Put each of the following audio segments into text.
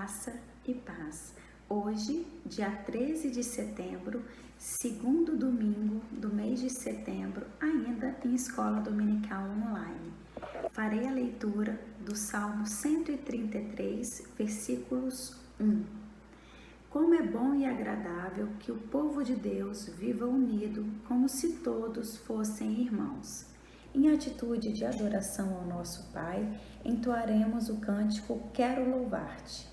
Graça e paz. Hoje, dia 13 de setembro, segundo domingo do mês de setembro, ainda em escola dominical online. Farei a leitura do Salmo 133, versículos 1. Como é bom e agradável que o povo de Deus viva unido, como se todos fossem irmãos. Em atitude de adoração ao nosso Pai, entoaremos o cântico Quero Louvar-te.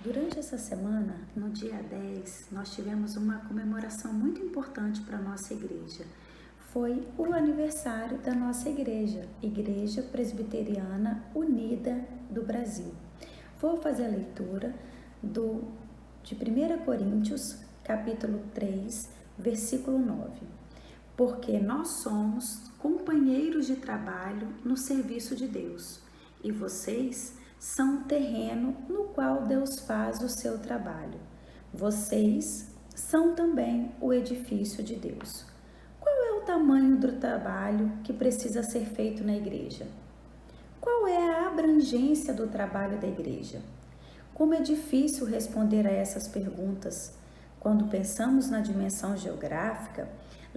Durante essa semana, no dia 10, nós tivemos uma comemoração muito importante para a nossa igreja. Foi o aniversário da nossa igreja, Igreja Presbiteriana Unida do Brasil. Vou fazer a leitura de 1 Coríntios, capítulo 3, versículo 9. Porque nós somos companheiros de trabalho no serviço de Deus, e vocês são um terreno no qual Deus faz o seu trabalho. Vocês são também o edifício de Deus. Qual é o tamanho do trabalho que precisa ser feito na igreja? Qual é a abrangência do trabalho da igreja? Como é difícil responder a essas perguntas. Quando pensamos na dimensão geográfica,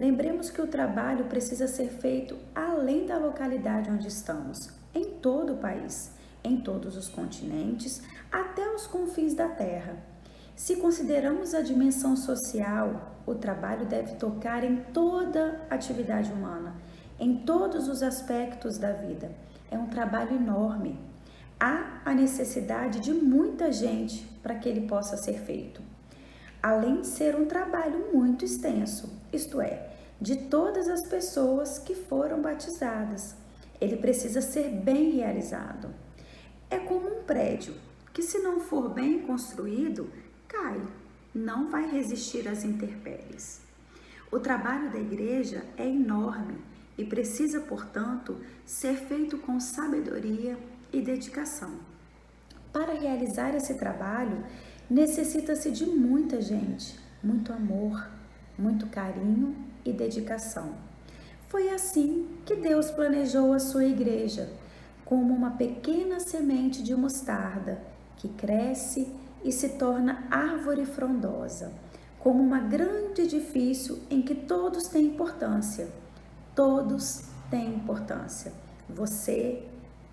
Lembremos que o trabalho precisa ser feito além da localidade onde estamos, em todo o país, em todos os continentes, até os confins da Terra. Se consideramos a dimensão social, o trabalho deve tocar em toda a atividade humana, em todos os aspectos da vida. É um trabalho enorme. Há a necessidade de muita gente para que ele possa ser feito. Além de ser um trabalho muito extenso, isto é, de todas as pessoas que foram batizadas. Ele precisa ser bem realizado. É como um prédio que, se não for bem construído, cai, não vai resistir às intempéries. O trabalho da igreja é enorme e precisa, portanto, ser feito com sabedoria e dedicação. Para realizar esse trabalho, necessita-se de muita gente, muito amor, muito carinho e dedicação. Foi assim que Deus planejou a sua igreja, como uma pequena semente de mostarda que cresce e se torna árvore frondosa, como um grande edifício em que todos têm importância. Todos têm importância. Você,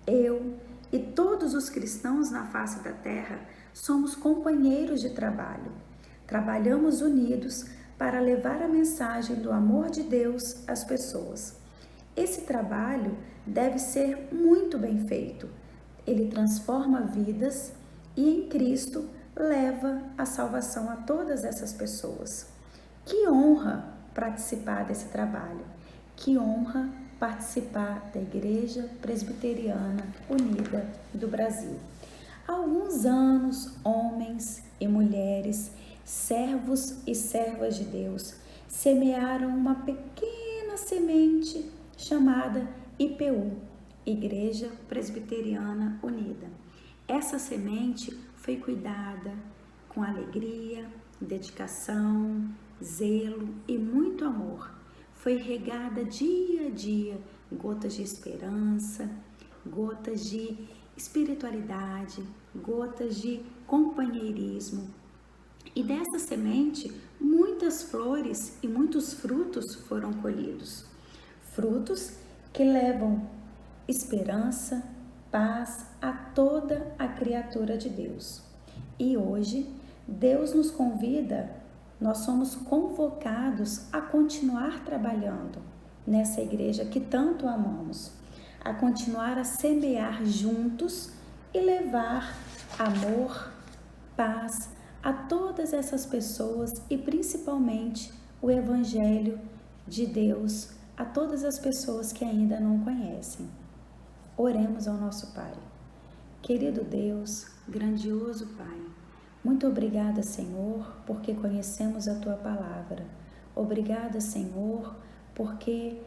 eu e todos os cristãos na face da terra somos companheiros de trabalho. Trabalhamos unidos para levar a mensagem do amor de Deus às pessoas. Esse trabalho deve ser muito bem feito. Ele transforma vidas e em Cristo leva a salvação a todas essas pessoas. Que honra participar desse trabalho. Que honra participar da Igreja Presbiteriana Unida do Brasil. Há alguns anos, homens e mulheres, servos e servas de Deus, semearam uma pequena semente chamada IPU, Igreja Presbiteriana Unida. Essa semente foi cuidada com alegria, dedicação, zelo e muito amor. Foi regada dia a dia, gotas de esperança, gotas de espiritualidade, gotas de companheirismo. E dessa semente, muitas flores e muitos frutos foram colhidos. Frutos que levam esperança, paz a toda a criatura de Deus. E hoje, Deus nos convida, nós somos convocados a continuar trabalhando nessa igreja que tanto amamos, a continuar a semear juntos e levar amor, paz a todas essas pessoas e principalmente o Evangelho de Deus a todas as pessoas que ainda não conhecem. Oremos ao nosso Pai. Querido Deus, grandioso Pai, muito obrigada, Senhor, porque conhecemos a Tua Palavra. Obrigada, Senhor, porque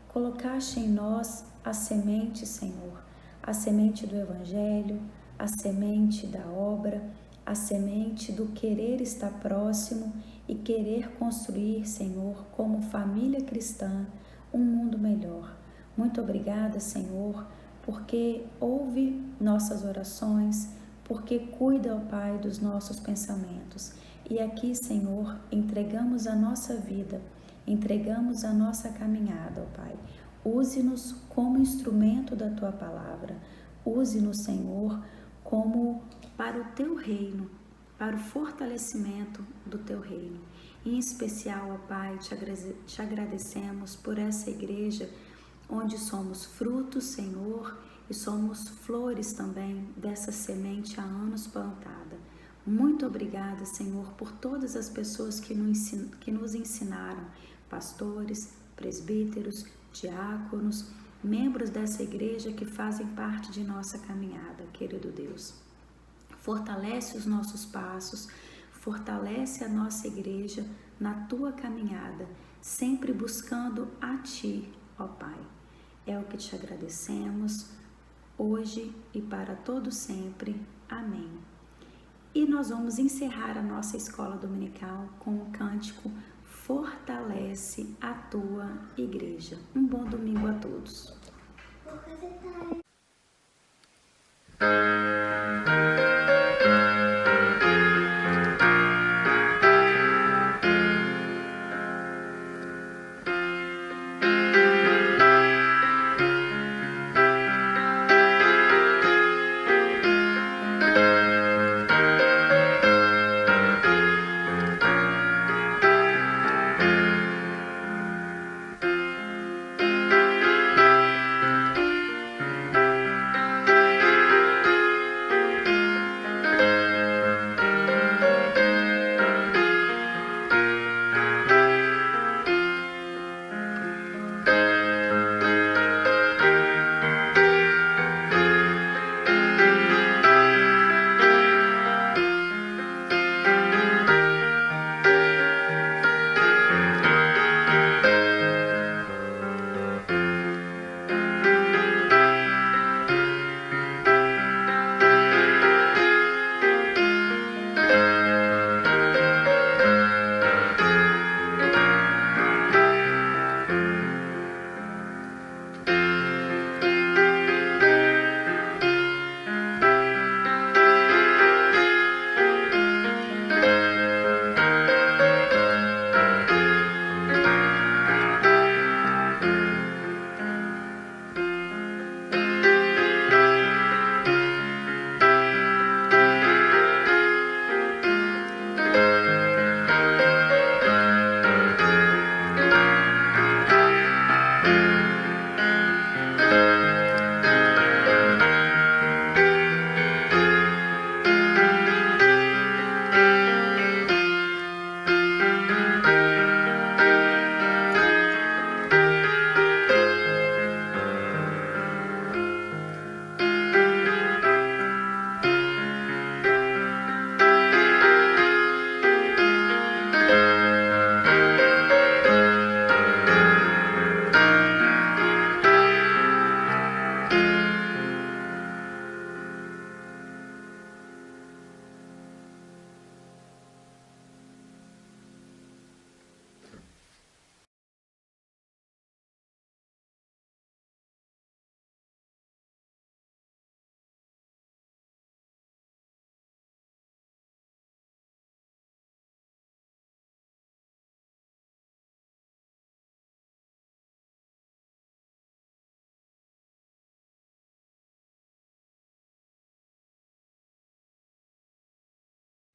colocaste em nós a semente, Senhor, a semente do Evangelho, a semente da obra, a semente do querer estar próximo e querer construir, Senhor, como família cristã, um mundo melhor. Muito obrigada, Senhor, porque ouve nossas orações, porque cuida, ó Pai, dos nossos pensamentos. E aqui, Senhor, entregamos a nossa vida, entregamos a nossa caminhada, ó Pai. Use-nos como instrumento da Tua Palavra. Use-nos, Senhor, como para o Teu reino, para o fortalecimento do Teu reino. Em especial, ó Pai, te agradecemos por essa igreja onde somos frutos, Senhor, e somos flores também dessa semente há anos plantada. Muito obrigada, Senhor, por todas as pessoas que nos ensinaram, pastores, presbíteros, diáconos, membros dessa igreja que fazem parte de nossa caminhada, querido Deus. Fortalece os nossos passos, fortalece a nossa igreja na Tua caminhada, sempre buscando a Ti, ó Pai. É o que te agradecemos, hoje e para todo sempre. Amém. E nós vamos encerrar a nossa escola dominical com o cântico Fortalece a Tua Igreja. Um bom domingo a todos.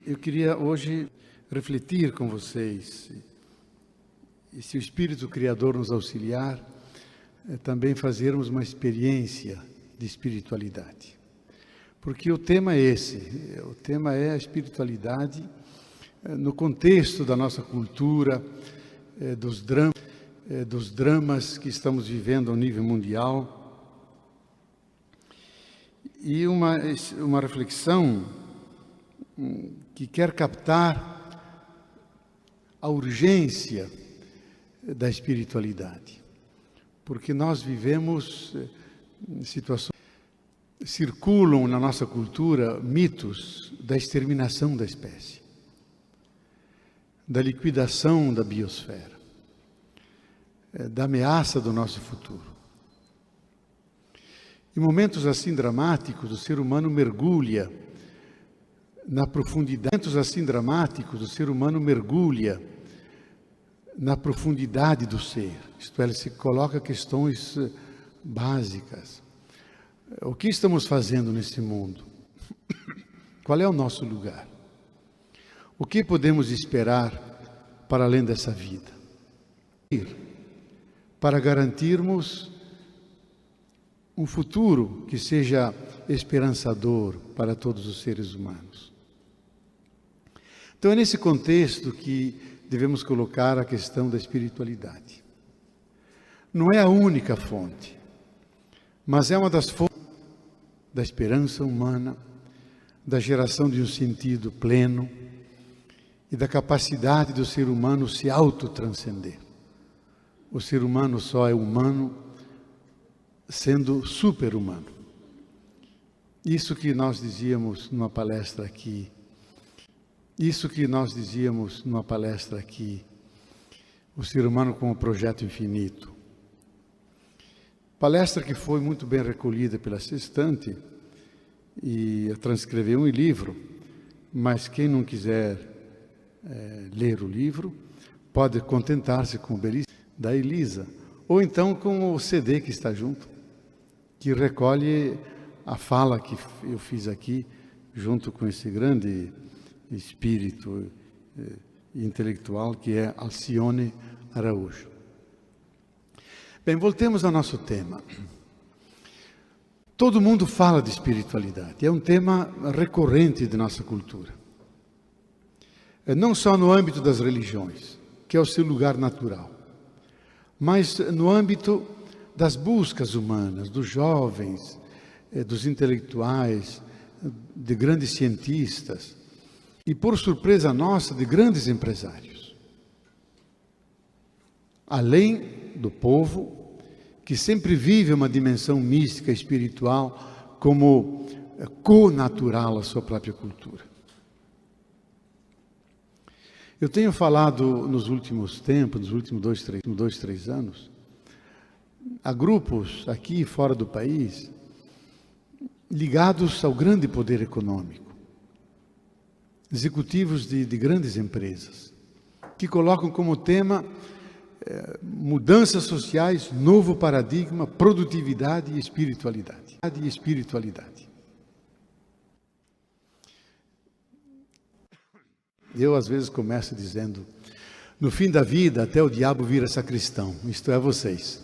Eu queria hoje refletir com vocês, e se o Espírito Criador nos auxiliar, também fazermos uma experiência de espiritualidade. Porque o tema é esse, o tema é a espiritualidade no contexto da nossa cultura, dos dramas que estamos vivendo ao nível mundial. E uma reflexão que quer captar a urgência da espiritualidade. Porque nós vivemos situações, circulam na nossa cultura mitos da exterminação da espécie, da liquidação da biosfera, da ameaça do nosso futuro. Em momentos assim dramáticos, o ser humano mergulha na profundidade. Em momentos assim dramáticos, o ser humano mergulha na profundidade do ser. Isto é, ele se coloca questões básicas. O que estamos fazendo nesse mundo? Qual é o nosso lugar? O que podemos esperar para além dessa vida? Para garantirmos um futuro que seja esperançador para todos os seres humanos. Então é nesse contexto que devemos colocar a questão da espiritualidade. Não é a única fonte, mas é uma das fontes da esperança humana, da geração de um sentido pleno e da capacidade do ser humano se autotranscender. O ser humano só é humano sendo super-humano. Isso que nós dizíamos numa palestra aqui, o ser humano como projeto infinito. Palestra que foi muito bem recolhida pela Sextante e transcreveu um livro, mas quem não quiser ler o livro, pode contentar-se com o belíssimo da Elisa, ou então com o CD que está junto, que recolhe a fala que eu fiz aqui, junto com esse grande espírito intelectual que é Alcione Araújo. Bem, voltemos ao nosso tema. Todo mundo fala de espiritualidade, é um tema recorrente de nossa cultura. Não só no âmbito das religiões, que é o seu lugar natural, mas no âmbito das buscas humanas, dos jovens, dos intelectuais, de grandes cientistas e, por surpresa nossa, de grandes empresários. Além do povo, que sempre vive uma dimensão mística, espiritual, como connatural à sua própria cultura. Eu tenho falado nos últimos tempos, nos últimos 2, 3 anos, há grupos aqui e fora do país ligados ao grande poder econômico, executivos de grandes empresas, que colocam como tema mudanças sociais, novo paradigma, produtividade e espiritualidade. Eu às vezes começo dizendo, no fim da vida até o diabo vira sacristão, isto é vocês.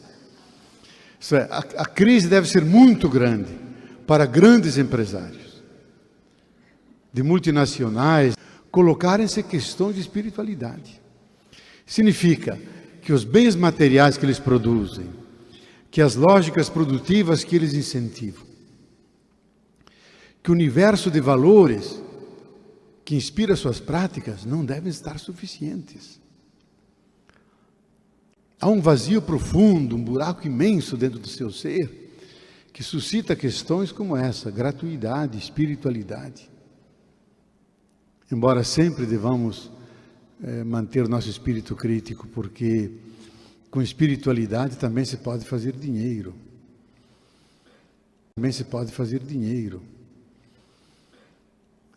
Isso é, a crise deve ser muito grande para grandes empresários, de multinacionais, colocarem-se questões de espiritualidade. Significa que os bens materiais que eles produzem, que as lógicas produtivas que eles incentivam, que o universo de valores que inspira suas práticas não devem estar suficientes. Há um vazio profundo, um buraco imenso dentro do seu ser, que suscita questões como essa, gratuidade, espiritualidade. Embora sempre devamos manter o nosso espírito crítico, porque com espiritualidade também se pode fazer dinheiro.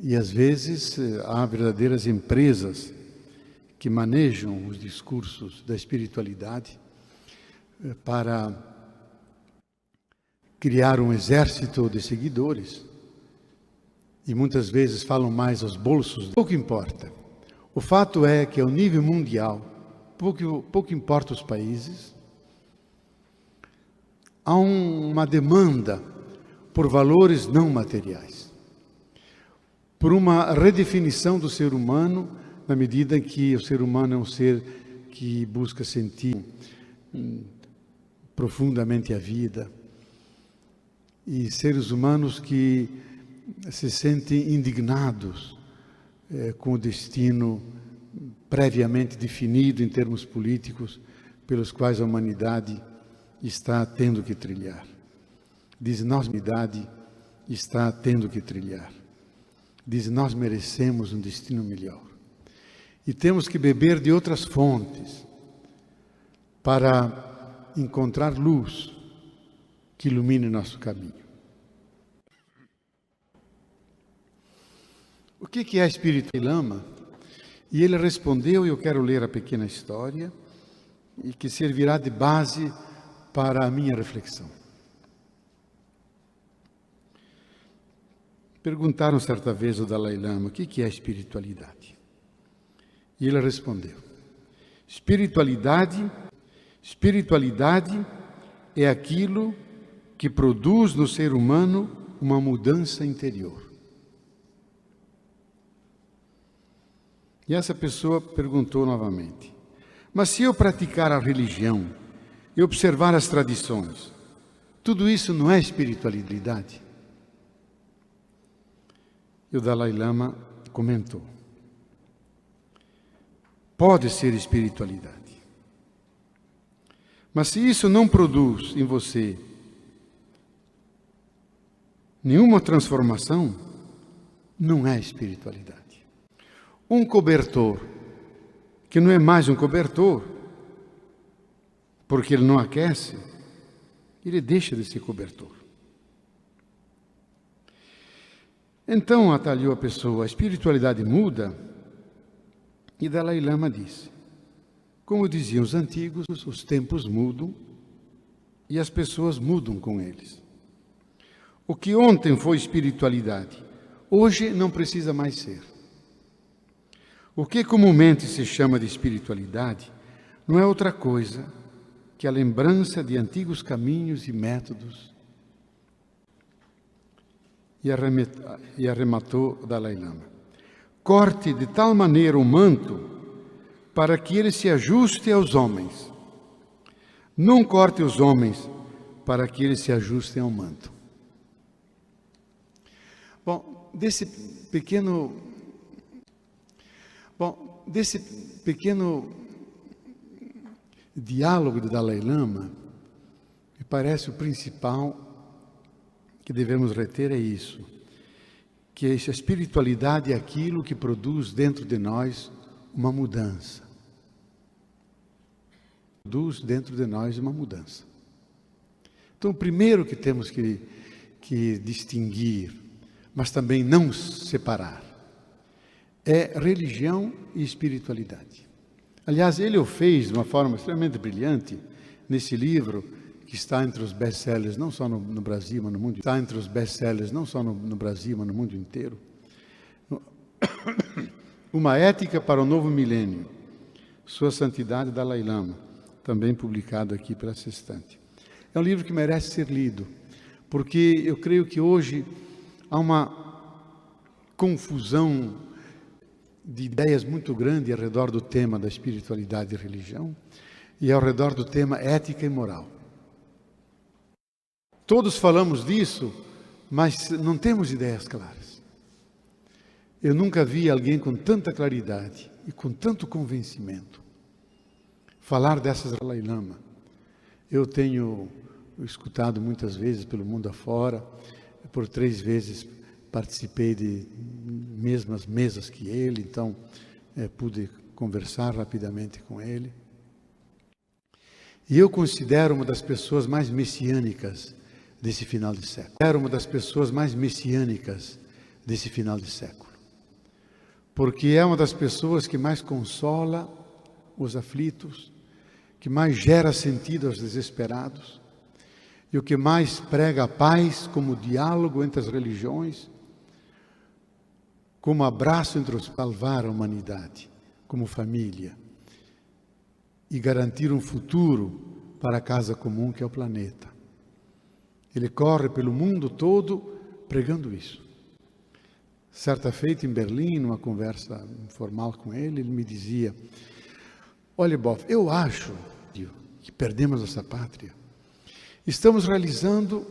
E às vezes há verdadeiras empresas que manejam os discursos da espiritualidade para criar um exército de seguidores e muitas vezes falam mais aos bolsos. Pouco importa. O fato é que, ao nível mundial, pouco importa os países, há uma demanda por valores não materiais, por uma redefinição do ser humano, na medida em que o ser humano é um ser que busca sentir profundamente a vida, e seres humanos que se sentem indignados com o destino previamente definido em termos políticos pelos quais a humanidade está tendo que trilhar. Diz, nossa humanidade está tendo que trilhar. Diz, nós merecemos um destino melhor. E temos que beber de outras fontes para encontrar luz que ilumine nosso caminho. O que é Espírito Lama? E ele respondeu, e eu quero ler a pequena história, e que servirá de base para a minha reflexão. Perguntaram certa vez ao Dalai Lama, o que é espiritualidade? E ele respondeu, espiritualidade é aquilo que produz no ser humano uma mudança interior. E essa pessoa perguntou novamente, mas se eu praticar a religião e observar as tradições, tudo isso não é espiritualidade? E o Dalai Lama comentou, pode ser espiritualidade, mas se isso não produz em você nenhuma transformação, não é espiritualidade. Um cobertor, que não é mais um cobertor, porque ele não aquece, ele deixa de ser cobertor. Então, atalhou a pessoa, a espiritualidade muda, e Dalai Lama disse, como diziam os antigos, os tempos mudam e as pessoas mudam com eles. O que ontem foi espiritualidade, hoje não precisa mais ser. O que comumente se chama de espiritualidade não é outra coisa que a lembrança de antigos caminhos e métodos. E arrematou o Dalai Lama. Corte de tal maneira o manto para que ele se ajuste aos homens. Não corte os homens para que eles se ajustem ao manto. Bom, desse pequeno diálogo de Dalai Lama, me parece o principal que devemos reter é isso, que a espiritualidade é aquilo que produz dentro de nós uma mudança. Produz dentro de nós uma mudança. Então, o primeiro que temos que distinguir, mas também não separar, é religião e espiritualidade. Aliás, ele o fez de uma forma extremamente brilhante nesse livro que está entre os best-sellers, não só no Brasil, mas no mundo. Está entre os best-sellers, não só no Brasil, mas no mundo inteiro. Uma ética para o novo milênio. Sua Santidade Dalai Lama, também publicado aqui pela Sextante. É um livro que merece ser lido, porque eu creio que hoje há uma confusão de ideias muito grande ao redor do tema da espiritualidade e religião e ao redor do tema ética e moral. Todos falamos disso, mas não temos ideias claras. Eu nunca vi alguém com tanta claridade e com tanto convencimento falar dessas Dalai Lama. Eu tenho escutado muitas vezes pelo mundo afora, por 3 vezes participei de mesmas mesas que ele, então pude conversar rapidamente com ele. E eu considero uma das pessoas mais messiânicas desse final de século. Era uma das pessoas mais messiânicas desse final de século. Porque é uma das pessoas que mais consola os aflitos, que mais gera sentido aos desesperados, e o que mais prega a paz como diálogo entre as religiões, como abraço entre os salvar a humanidade, como família, e garantir um futuro para a casa comum que é o planeta. Ele corre pelo mundo todo pregando isso. Certa feita em Berlim, numa conversa informal com ele me dizia: olha, Bob, eu acho que perdemos essa pátria. Estamos realizando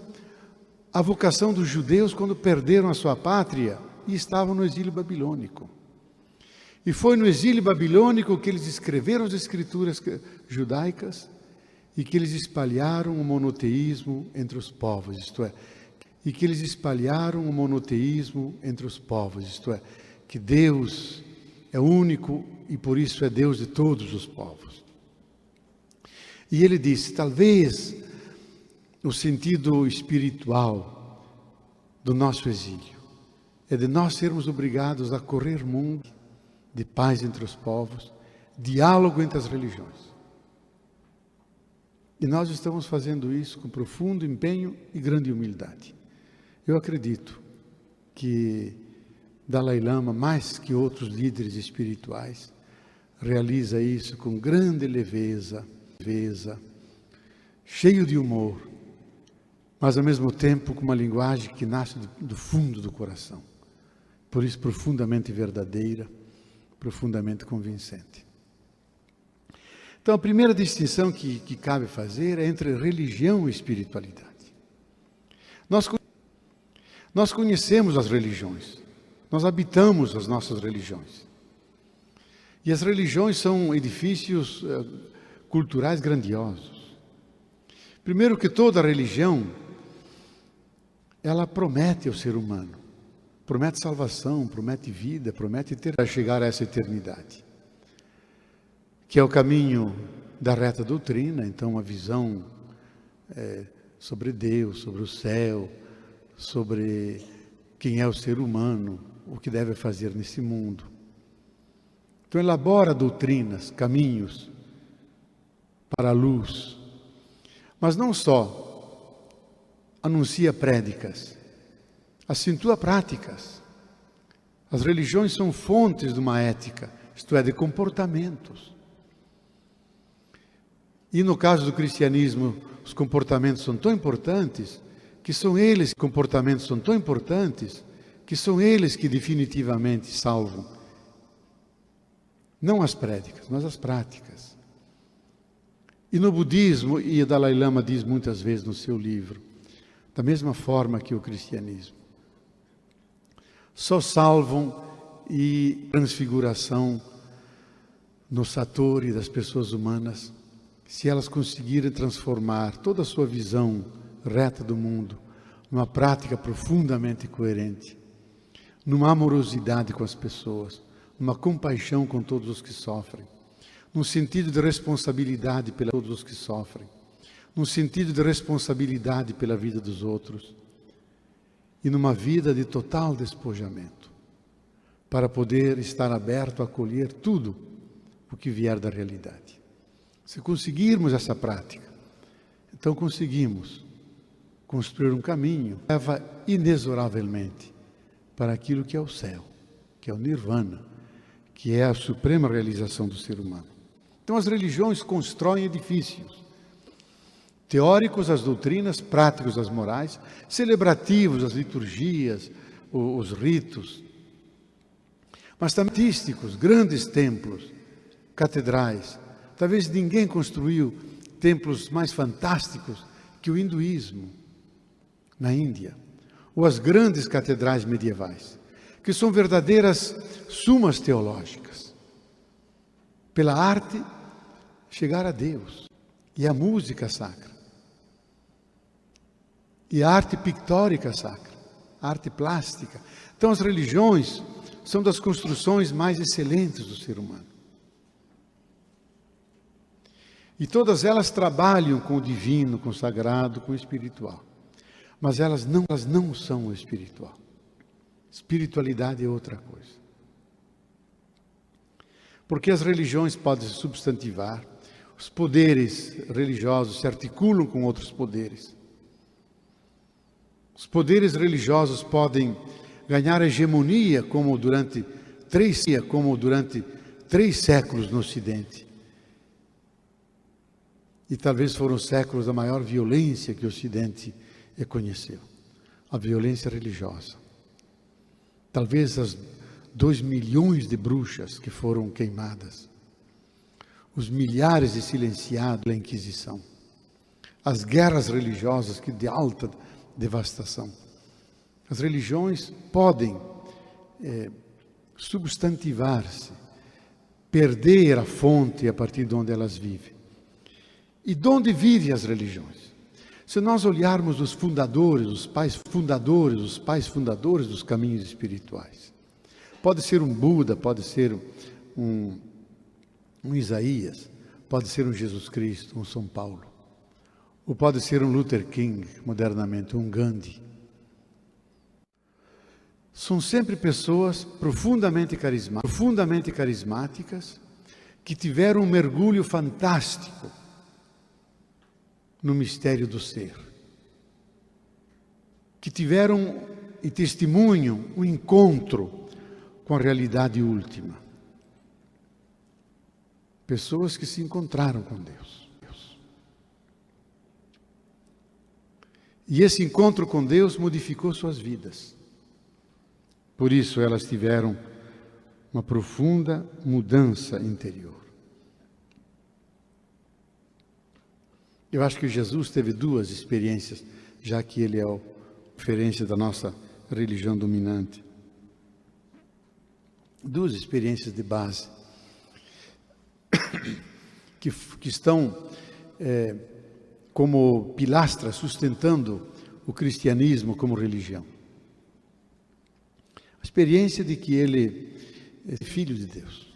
a vocação dos judeus quando perderam a sua pátria e estavam no exílio babilônico. E foi no exílio babilônico que eles escreveram as escrituras judaicas e que eles espalharam o monoteísmo entre os povos, isto é, que Deus é único e por isso é Deus de todos os povos. E ele disse, talvez o sentido espiritual do nosso exílio é de nós sermos obrigados a correr mundo de paz entre os povos, diálogo entre as religiões. E nós estamos fazendo isso com profundo empenho e grande humildade. Eu acredito que Dalai Lama, mais que outros líderes espirituais, realiza isso com grande leveza, cheio de humor, mas ao mesmo tempo com uma linguagem que nasce do fundo do coração. Por isso profundamente verdadeira, profundamente convincente. Então a primeira distinção que cabe fazer é entre religião e espiritualidade. Nós conhecemos as religiões, nós habitamos as nossas religiões. E as religiões são edifícios culturais grandiosos. Primeiro que toda religião, ela promete ao ser humano, promete salvação, promete vida, promete chegar a essa eternidade, que é o caminho da reta doutrina, então uma visão sobre Deus, sobre o céu, sobre quem é o ser humano, o que deve fazer nesse mundo. Então elabora doutrinas, caminhos para a luz, mas não só anuncia prédicas, acentua práticas. As religiões são fontes de uma ética, isto é, de comportamentos. E no caso do cristianismo, os comportamentos são tão importantes, que são eles que definitivamente salvam. Não as prédicas, mas as práticas. E no budismo, e o Dalai Lama diz muitas vezes no seu livro, da mesma forma que o cristianismo, só salvam e transfiguração no satori das pessoas humanas se elas conseguirem transformar toda a sua visão reta do mundo numa prática profundamente coerente, numa amorosidade com as pessoas, numa compaixão com todos os que sofrem, num sentido de responsabilidade pela todos os que sofrem, num sentido de responsabilidade pela vida dos outros e numa vida de total despojamento, para poder estar aberto a acolher tudo o que vier da realidade. Se conseguirmos essa prática, então conseguimos construir um caminho que leva inexoravelmente para aquilo que é o céu, que é o nirvana, que é a suprema realização do ser humano. Então as religiões constroem edifícios, teóricos as doutrinas, práticos as morais, celebrativos as liturgias, os ritos, mas também artísticos, grandes templos, catedrais. Talvez ninguém construiu templos mais fantásticos que o hinduísmo na Índia, ou as grandes catedrais medievais, que são verdadeiras sumas teológicas. Pela arte, chegar a Deus, e a música sacra, e a arte pictórica sacra, a arte plástica. Então as religiões são das construções mais excelentes do ser humano. E todas elas trabalham com o divino, com o sagrado, com o espiritual. Mas elas não são o espiritual. Espiritualidade é outra coisa. Porque as religiões podem se substantivar, os poderes religiosos se articulam com outros poderes. Os poderes religiosos podem ganhar hegemonia como durante 3 séculos no Ocidente. E talvez foram os séculos da maior violência que o Ocidente conheceu. A violência religiosa. Talvez as 2 milhões de bruxas que foram queimadas. Os milhares de silenciados pela Inquisição. As guerras religiosas de alta devastação. As religiões podem substantivar-se, perder a fonte a partir de onde elas vivem. E de onde vivem as religiões? Se nós olharmos os fundadores, os pais fundadores dos caminhos espirituais, pode ser um Buda, pode ser um Isaías, pode ser um Jesus Cristo, um São Paulo, ou pode ser um Luther King, modernamente, um Gandhi. São sempre pessoas profundamente carismáticas, que tiveram um mergulho fantástico no mistério do ser, que tiveram e testemunham um encontro com a realidade última. Pessoas que se encontraram com Deus. E esse encontro com Deus modificou suas vidas. Por isso elas tiveram uma profunda mudança interior. Eu acho que Jesus teve 2 experiências, já que ele é a referência da nossa religião dominante. 2 experiências de base que estão como pilastras sustentando o cristianismo como religião. A experiência de que ele é filho de Deus,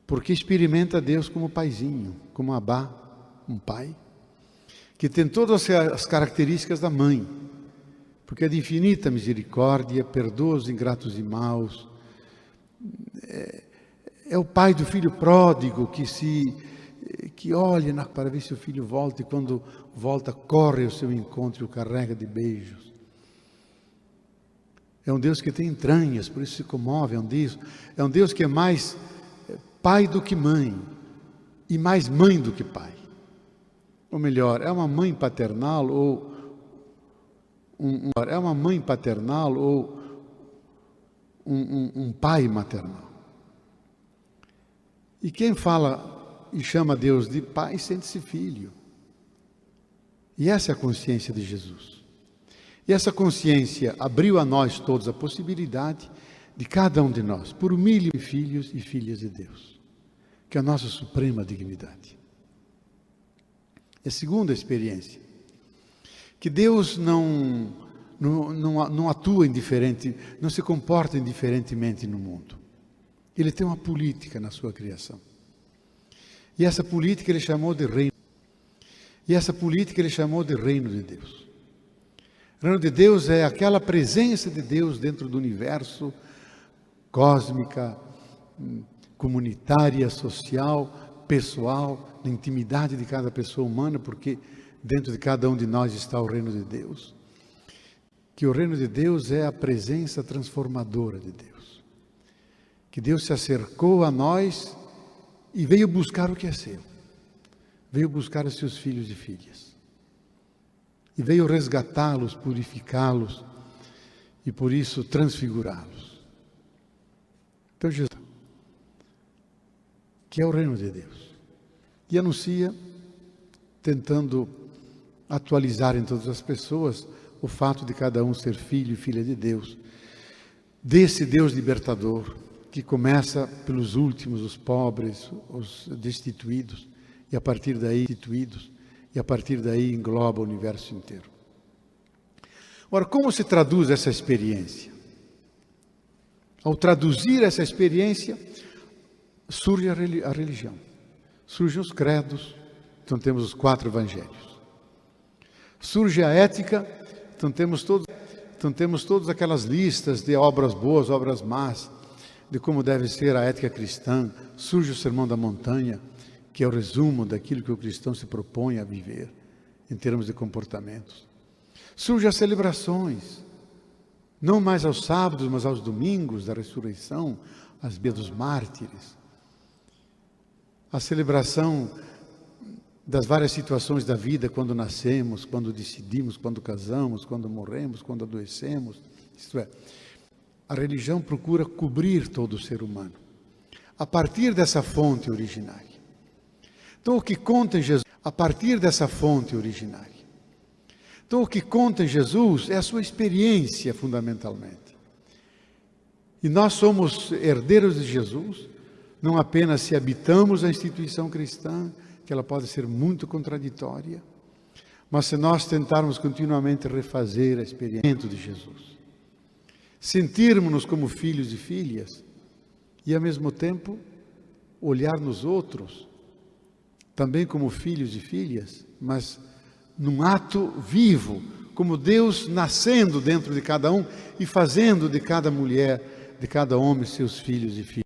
porque experimenta Deus como paizinho, como Abá, um pai, que tem todas as características da mãe, porque é de infinita misericórdia, perdoa os ingratos e maus, é o pai do filho pródigo que olha para ver se o filho volta, e quando volta corre ao seu encontro e o carrega de beijos. É um Deus que tem entranhas, por isso se comove. É um Deus que é mais pai do que mãe, e mais mãe do que pai. Ou melhor, é uma mãe paternal ou um pai maternal. E quem fala e chama Deus de pai sente-se filho. E essa é a consciência de Jesus. E essa consciência abriu a nós todos a possibilidade de cada um de nós, por humilde filhos e filhas de Deus, que é a nossa suprema dignidade. E a segunda experiência, que Deus não atua indiferente, não se comporta indiferentemente no mundo. Ele tem uma política na sua criação. E essa política ele chamou de reino. E essa política ele chamou de reino de Deus. O reino de Deus é aquela presença de Deus dentro do universo, cósmica, comunitária, social, pessoal, na intimidade de cada pessoa humana, porque dentro de cada um de nós está o reino de Deus. Que o reino de Deus é a presença transformadora de Deus. Que Deus se acercou a nós e veio buscar o que é seu. Veio buscar os seus filhos e filhas. E veio resgatá-los, purificá-los e por isso transfigurá-los. Então Jesus, que é o reino de Deus, e anuncia, tentando atualizar em todas as pessoas o fato de cada um ser filho e filha de Deus, desse Deus libertador, que começa pelos últimos, os pobres, os destituídos, e a partir daí engloba o universo inteiro. Ora, como se traduz essa experiência? Ao traduzir essa experiência, surge a religião, surgem os credos, então temos os 4 evangelhos. Surge a ética, então temos todas aquelas listas de obras boas, obras más, de como deve ser a ética cristã. Surge o Sermão da Montanha, que é o resumo daquilo que o cristão se propõe a viver, em termos de comportamentos. Surgem as celebrações, não mais aos sábados, mas aos domingos da ressurreição, as Dias dos Mártires, a celebração das várias situações da vida, quando nascemos, quando decidimos, quando casamos, quando morremos, quando adoecemos. Isto é, a religião procura cobrir todo o ser humano, a partir dessa fonte originária. Então, o que conta em Jesus, a partir dessa fonte originária. Então, o que conta em Jesus é a sua experiência, fundamentalmente. E nós somos herdeiros de Jesus, não apenas se habitamos a instituição cristã, que ela pode ser muito contraditória, mas se nós tentarmos continuamente refazer a experiência de Jesus, sentirmos-nos como filhos e filhas, e ao mesmo tempo olhar nos outros, também como filhos e filhas, mas num ato vivo, como Deus nascendo dentro de cada um e fazendo de cada mulher, de cada homem, seus filhos e filhas.